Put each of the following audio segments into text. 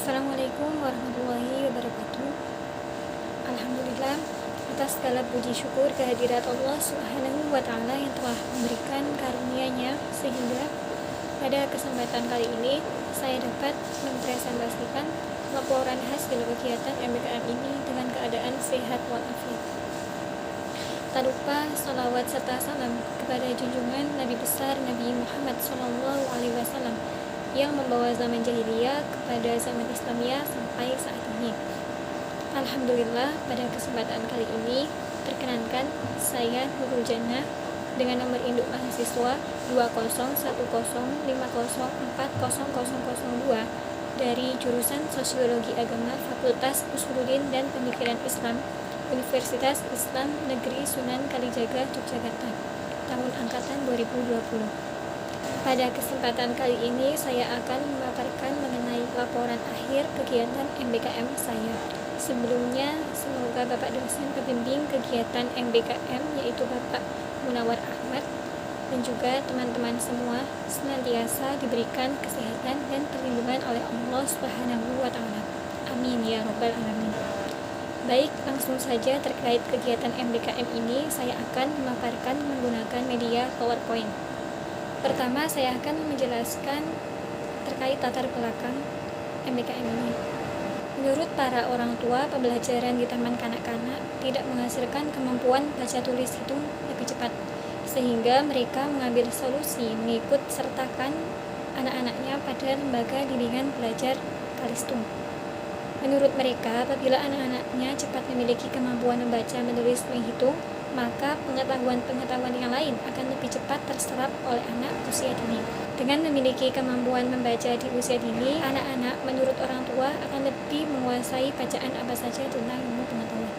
Assalamualaikum warahmatullahi wabarakatuh. Alhamdulillah, atas segala puji syukur kehadirat Allah Subhanahu wa Ta'ala yang telah memberikan karunia-Nya sehingga pada kesempatan kali ini saya dapat mempresentasikan laporan hasil kegiatan MBKM ini dengan keadaan sehat walafiat. Tak lupa salawat serta salam kepada junjungan Nabi besar Nabi Muhammad SAW yang membawa zaman jahiliyah kepada zaman Islamiyah sampai saat ini. Alhamdulillah, pada kesempatan kali ini perkenankan saya Nurul Jannah dengan nomor induk mahasiswa 2010504002 dari jurusan Sosiologi Agama Fakultas Usuluddin dan Pemikiran Islam Universitas Islam Negeri Sunan Kalijaga, Yogyakarta, tahun angkatan 2020. Pada kesempatan kali ini saya akan memaparkan mengenai laporan akhir kegiatan MBKM saya. Sebelumnya, semoga Bapak dosen pembimbing kegiatan MBKM yaitu Bapak Munawar Ahmad dan juga teman-teman semua senantiasa diberikan kesehatan dan perlindungan oleh Allah Subhanahu wa Ta'ala. Amin ya rabbal alamin. Baik, langsung saja terkait kegiatan MBKM ini saya akan memaparkan menggunakan media PowerPoint. Pertama, saya akan menjelaskan terkait latar belakang MBKM ini. Menurut para orang tua, pembelajaran di taman kanak-kanak tidak menghasilkan kemampuan baca tulis hitung lebih cepat, sehingga mereka mengambil solusi mengikut sertakan anak-anaknya pada lembaga bimbingan belajar Kalistung. Menurut mereka, apabila anak-anaknya cepat memiliki kemampuan membaca, menulis, menghitung, maka pengetahuan-pengetahuan yang lain akan lebih cepat terserap oleh anak usia dini. Dengan memiliki kemampuan membaca di usia dini, anak-anak menurut orang tua akan lebih menguasai bacaan apa saja tentang ilmu pengetahuan.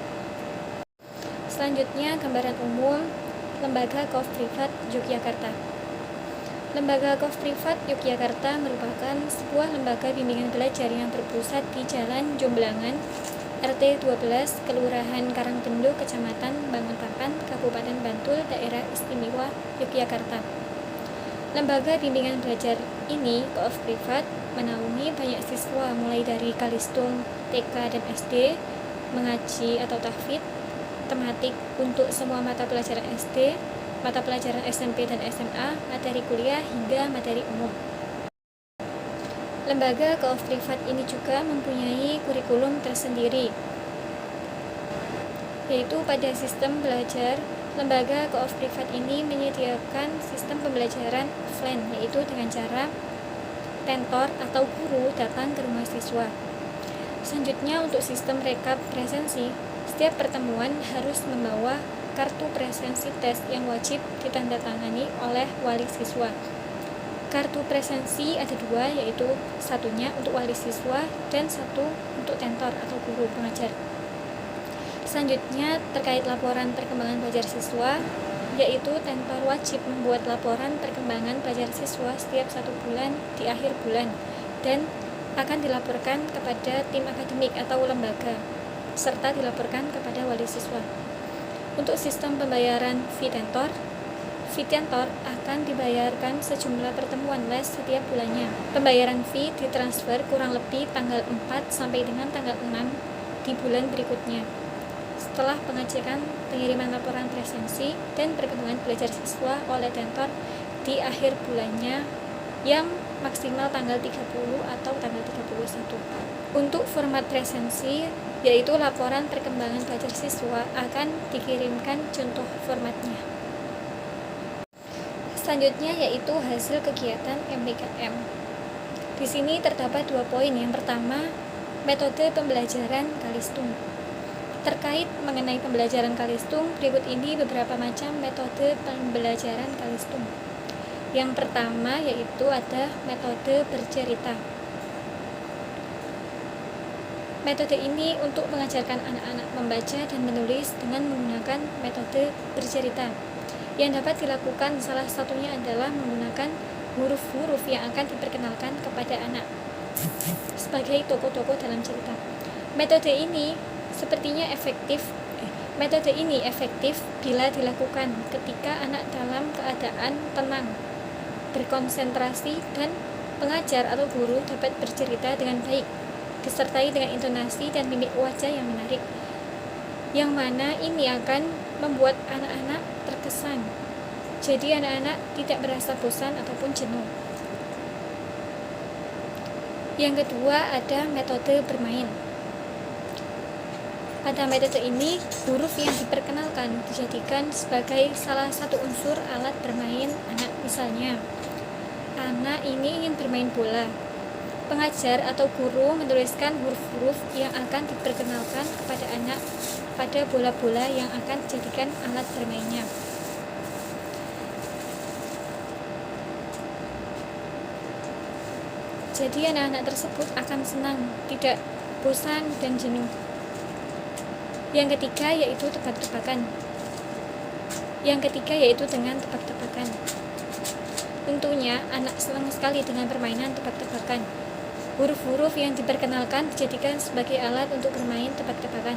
Selanjutnya, gambaran umum Lembaga Kof Privat Yogyakarta. Lembaga Kof Privat Yogyakarta merupakan sebuah lembaga bimbingan belajar yang berpusat di Jalan Jomblangan, RT 12, Kelurahan Karangtendo, Kecamatan Banguntapan, Kabupaten Bantul, Daerah Istimewa Yogyakarta. Lembaga bimbingan belajar ini, Kof Privat, menaungi banyak siswa mulai dari Kalistung, TK dan SD, mengaji atau tahfidz, tematik untuk semua mata pelajaran SD, mata pelajaran SMP dan SMA, materi kuliah hingga materi umum. Lembaga Kof Privat ini juga mempunyai kurikulum tersendiri, yaitu pada sistem belajar. Lembaga Kof Privat ini menyediakan sistem pembelajaran offline, yaitu dengan cara tentor atau guru datang ke rumah siswa. Selanjutnya, untuk sistem rekap presensi, setiap pertemuan harus membawa kartu presensi tes yang wajib ditandatangani oleh wali siswa. Kartu presensi ada dua, yaitu satunya untuk wali siswa dan satu untuk tentor atau guru pengajar. Selanjutnya, terkait laporan perkembangan belajar siswa, yaitu tentor wajib membuat laporan perkembangan belajar siswa setiap 1 bulan di akhir bulan dan akan dilaporkan kepada tim akademik atau lembaga serta dilaporkan kepada wali siswa. Untuk sistem pembayaran fee tentor akan dibayarkan sejumlah pertemuan les setiap bulannya. Pembayaran fee ditransfer kurang lebih tanggal 4 sampai dengan tanggal 6 di bulan berikutnya. Setelah pengecekan pengiriman laporan presensi dan perkembangan belajar siswa oleh tentor di akhir bulannya yang maksimal tanggal 30 atau tanggal 31. Untuk format presensi, yaitu laporan perkembangan belajar siswa, akan dikirimkan contoh formatnya. Selanjutnya yaitu hasil kegiatan MBKM. Di sini terdapat 2 poin. Yang pertama, metode pembelajaran Kalistung. Terkait mengenai pembelajaran Kalistung, berikut ini beberapa macam metode pembelajaran Kalistung. Yang pertama yaitu ada metode bercerita. Metode ini untuk mengajarkan anak-anak membaca dan menulis dengan menggunakan metode bercerita. Yang dapat dilakukan salah satunya adalah menggunakan huruf-huruf yang akan diperkenalkan kepada anak sebagai tokoh-tokoh dalam cerita. Metode ini efektif bila dilakukan ketika anak dalam keadaan tenang, berkonsentrasi, dan pengajar atau guru dapat bercerita dengan baik disertai dengan intonasi dan mimik wajah yang menarik, yang mana ini akan membuat anak-anak terkesan. Jadi anak-anak tidak merasa bosan ataupun jenuh. Yang kedua, ada metode bermain. Pada metode ini, huruf yang diperkenalkan dijadikan sebagai salah satu unsur alat bermain anak. Misalnya, anak ini ingin bermain bola. Pengajar atau guru menuliskan huruf-huruf yang akan diperkenalkan kepada anak pada bola-bola yang akan dijadikan alat bermainnya. Jadi anak-anak tersebut akan senang, tidak bosan dan jenuh. Yang ketiga yaitu tebak-tebakan. Yang ketiga yaitu dengan tebak-tebakan. Tentunya anak senang sekali dengan permainan tebak-tebakan. Huruf-huruf yang diperkenalkan dijadikan sebagai alat untuk bermain tebak-tebakan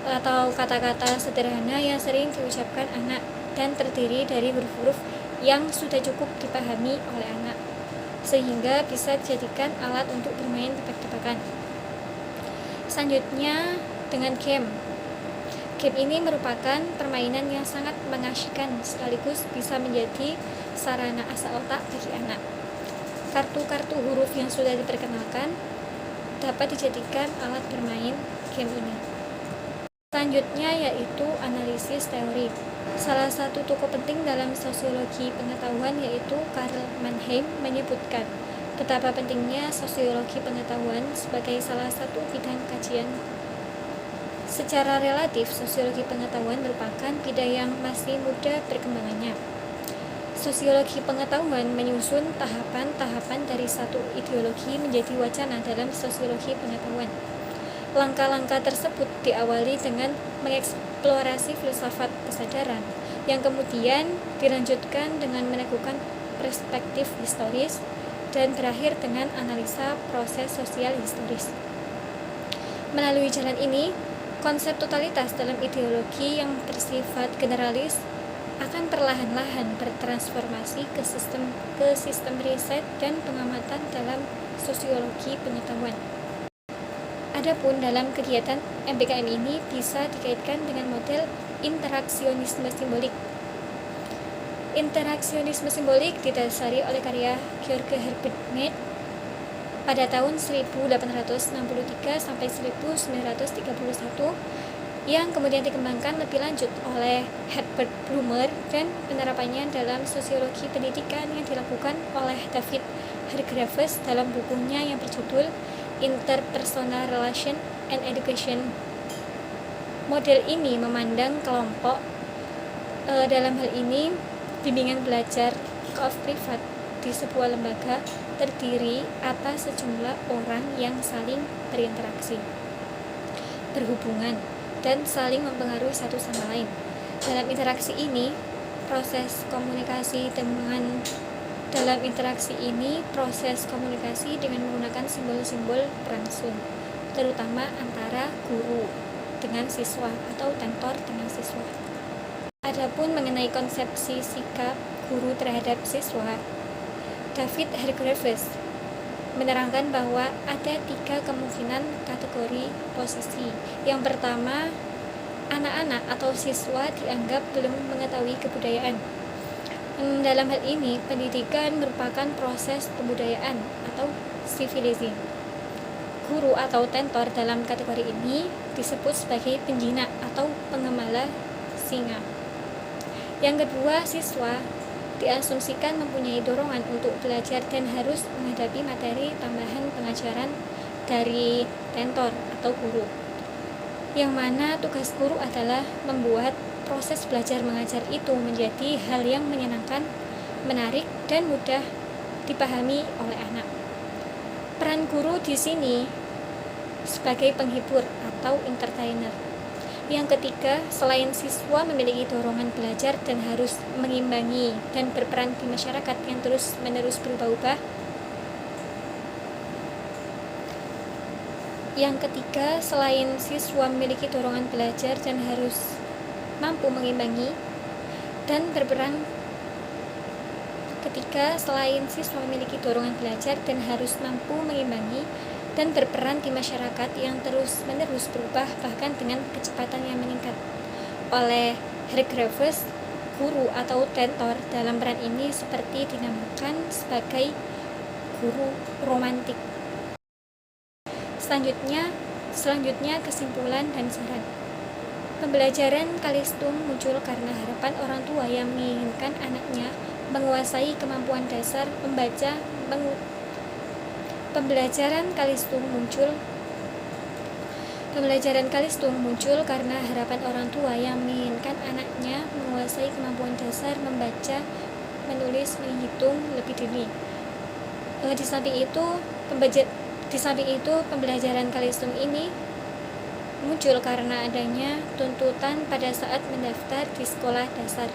atau kata-kata sederhana yang sering diucapkan anak dan terdiri dari huruf-huruf yang sudah cukup dipahami oleh anak, sehingga bisa dijadikan alat untuk bermain tebak-tebakan. Selanjutnya dengan game. Game ini merupakan permainan yang sangat mengasyikkan sekaligus bisa menjadi sarana asah otak bagi anak. Kartu-kartu huruf yang sudah diperkenalkan dapat dijadikan alat bermain game ini. Selanjutnya yaitu analisis teori. Salah satu tokoh penting dalam sosiologi pengetahuan yaitu Karl Mannheim menyebutkan betapa pentingnya sosiologi pengetahuan sebagai salah satu bidang kajian. Secara relatif, sosiologi pengetahuan merupakan bidang yang masih muda perkembangannya. Sosiologi pengetahuan menyusun tahapan-tahapan dari satu ideologi menjadi wacana dalam sosiologi pengetahuan. Langkah-langkah tersebut diawali dengan mengeksplorasi filsafat kesadaran, yang kemudian dilanjutkan dengan meneguhkan perspektif historis, dan berakhir dengan analisa proses sosial historis. Melalui jalan ini, konsep totalitas dalam ideologi yang bersifat generalis akan perlahan-lahan bertransformasi ke sistem riset dan pengamatan dalam sosiologi pengetahuan. Adapun dalam kegiatan MBKM ini bisa dikaitkan dengan model interaksionisme simbolik. Interaksionisme simbolik didasari oleh karya George Herbert Mead pada tahun 1863 sampai 1931 yang kemudian dikembangkan lebih lanjut oleh Herbert Blumer dan penerapannya dalam sosiologi pendidikan yang dilakukan oleh David Hargreaves dalam bukunya yang berjudul Interpersonal Relation and Education. Model ini memandang kelompok dalam hal ini bimbingan belajar privat di sebuah lembaga terdiri atas sejumlah orang yang saling berinteraksi, berhubungan, dan saling mempengaruhi satu sama lain. Dalam interaksi ini, proses komunikasi dengan menggunakan simbol-simbol berlangsung, terutama antara guru dengan siswa atau tentor dengan siswa. Adapun mengenai konsepsi sikap guru terhadap siswa, David Hargreaves menerangkan bahwa ada 3 kemungkinan kategori posisi. Yang pertama, anak-anak atau siswa dianggap belum mengetahui kebudayaan. Dalam hal ini, pendidikan merupakan proses pembudayaan atau civilizing. Guru atau tentor dalam kategori ini disebut sebagai penjinak atau penggembala singa. Yang kedua, siswa diasumsikan mempunyai dorongan untuk belajar dan harus menghadapi materi tambahan pengajaran dari tentor atau guru, yang mana tugas guru adalah membuat proses belajar mengajar itu menjadi hal yang menyenangkan, menarik, dan mudah dipahami oleh anak. Peran guru di sini sebagai penghibur atau entertainer. Yang ketiga, selain siswa memiliki dorongan belajar dan harus mengimbangi dan berperan di masyarakat yang terus-menerus berubah-ubah, mampu mengimbangi dan berperan. Ketiga, selain siswa memiliki dorongan belajar dan harus mampu mengimbangi dan berperan di masyarakat yang terus-menerus berubah bahkan dengan kecepatan yang meningkat. Oleh Hargreaves, guru atau tentor dalam peran ini seperti dinamakan sebagai guru romantik. Selanjutnya kesimpulan dan saran. Pembelajaran Kalistung muncul karena harapan orang tua yang menginginkan anaknya menguasai kemampuan dasar membaca. Pembelajaran Kalistung muncul karena harapan orang tua yang menginginkan anaknya menguasai kemampuan dasar membaca, menulis, menghitung lebih dini. Di samping itu, pembelajaran Kalistung ini muncul karena adanya tuntutan pada saat mendaftar di sekolah dasar.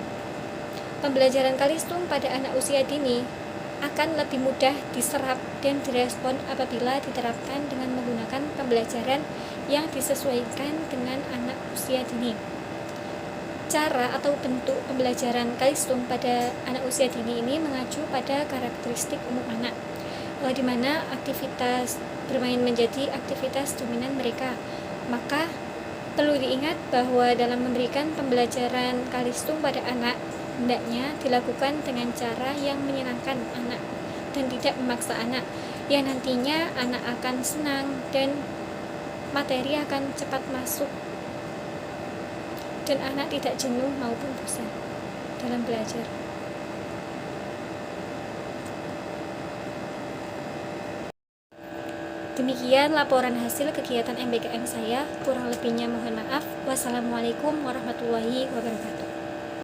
Pembelajaran Kalistung pada anak usia dini akan lebih mudah diserap dan direspon apabila diterapkan dengan menggunakan pembelajaran yang disesuaikan dengan anak usia dini. Cara atau bentuk pembelajaran Kalistung pada anak usia dini ini mengacu pada karakteristik umum anak, di mana aktivitas bermain menjadi aktivitas dominan mereka. Maka perlu diingat bahwa dalam memberikan pembelajaran Kalistung pada anak, hendaknya dilakukan dengan cara yang menyenangkan anak dan tidak memaksa anak, yang nantinya anak akan senang dan materi akan cepat masuk dan anak tidak jenuh maupun bosan dalam belajar. Demikian laporan hasil kegiatan MBKM saya, kurang lebihnya mohon maaf. Wassalamualaikum warahmatullahi wabarakatuh.